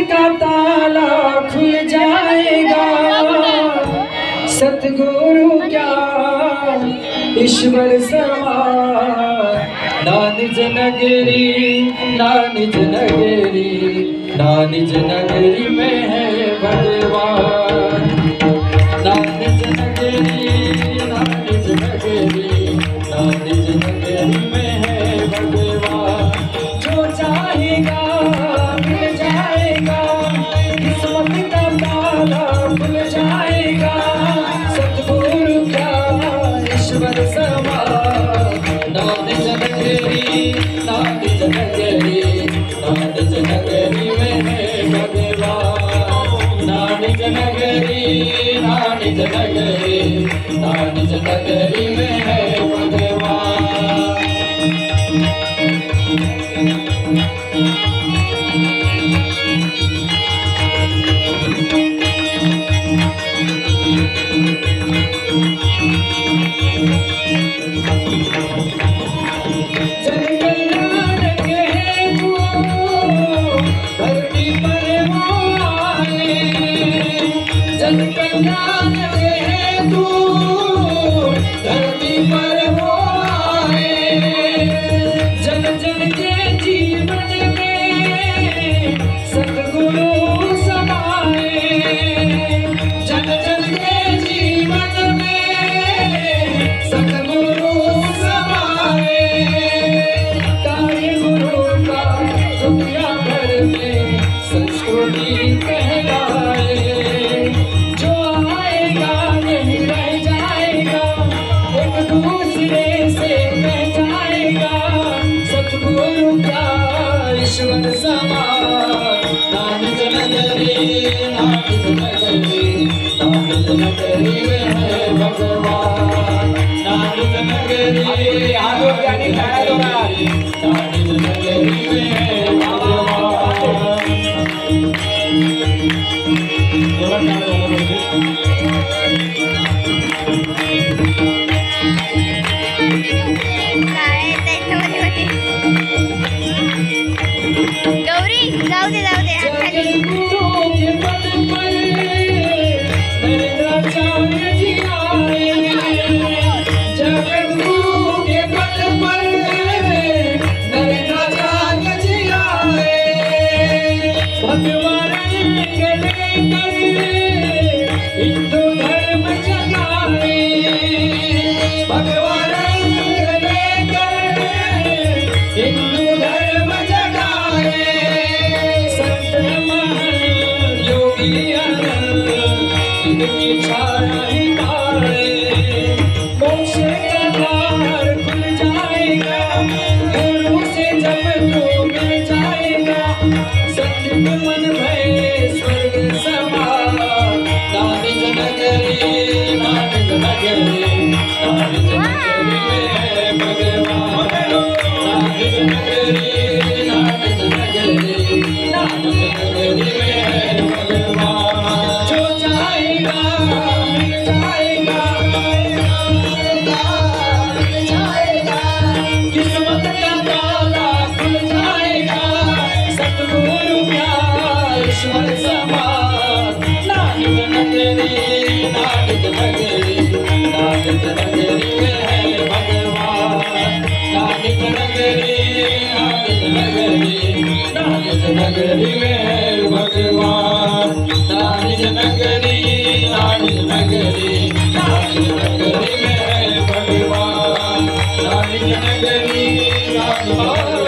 का ताला खुल जाएगा। सतगुरु क्या ईश्वर समान, ना निज नगरी ना निज नगरी, ना निज नगरी में है भगवान। ना निज नगरी ना निज नगरी, ना निज नगरी में है भगवान। जो चाहेगा मिल जाएगा, किस्मत का ताला खुल जाएगा। सतगुरु क्या ईश्वर समान, ना निज नगरी ना निज नगरी, ना निज नगरी में है भगवान। ना निज नगरी ना निज नगरी, ना निज नगरी में है भगवान। जन कल्याण के हेतु धरती पर वो आए, जन कल्याण के हेतु धरती पर वो आए। जन जन के जीवन में सतगुरु समाए, जन जन के जीवन में सतगुरु समाए। कार्य गुरु का दुनिया भर में संस्कृति कहलाए। जो आएगा नहीं रह जाएगा, एक दूसरे से कह जाएगा। सतगुरु क्या ईश्वर समान, ना निज नगरी ना निज नगरी, ना निज नगरी में है भगवान। ना निज नगरी ना निज नगरी में है गौरी जाऊ दे गुरु के पद पर नरेंद्राचार्य जी आए। जगत गुरु के पद पर नरेंद्राचार्य जी आए। भगवान के लेकर हिंदू धर्म जगाए। भगवान के लेकर हिंदू धर्म जगाए। संत महंत योगी इनकी छाया ही तारे। मोक्ष का द्वार खुल जाएगा, गुरु से जब तू मिल जाएगा। सत्य मन भय स्वर्ग समान, ना निज नगरी ना निज नगरी, ना निज नगरी में है भगवान। ना निज नगरी ना निज नगरी, ना निज नगरी में है भगवान। जो चाहेगा मिल जाएगा, मिल जाएगा। किस्मत का ताला खुल जाएगा। सतगुरु क्या ईश्वर समान, ना निज नगरी ना निज नगरी, ना निज नगरी में है भगवान। ना निज नगरी ना निज नगरी, ना निज नगरी में है भगवान। ना निज नगरी ना निज नगरी, ना निज नगरी में है भगवान। ना निज नगरी ना निज नगरी।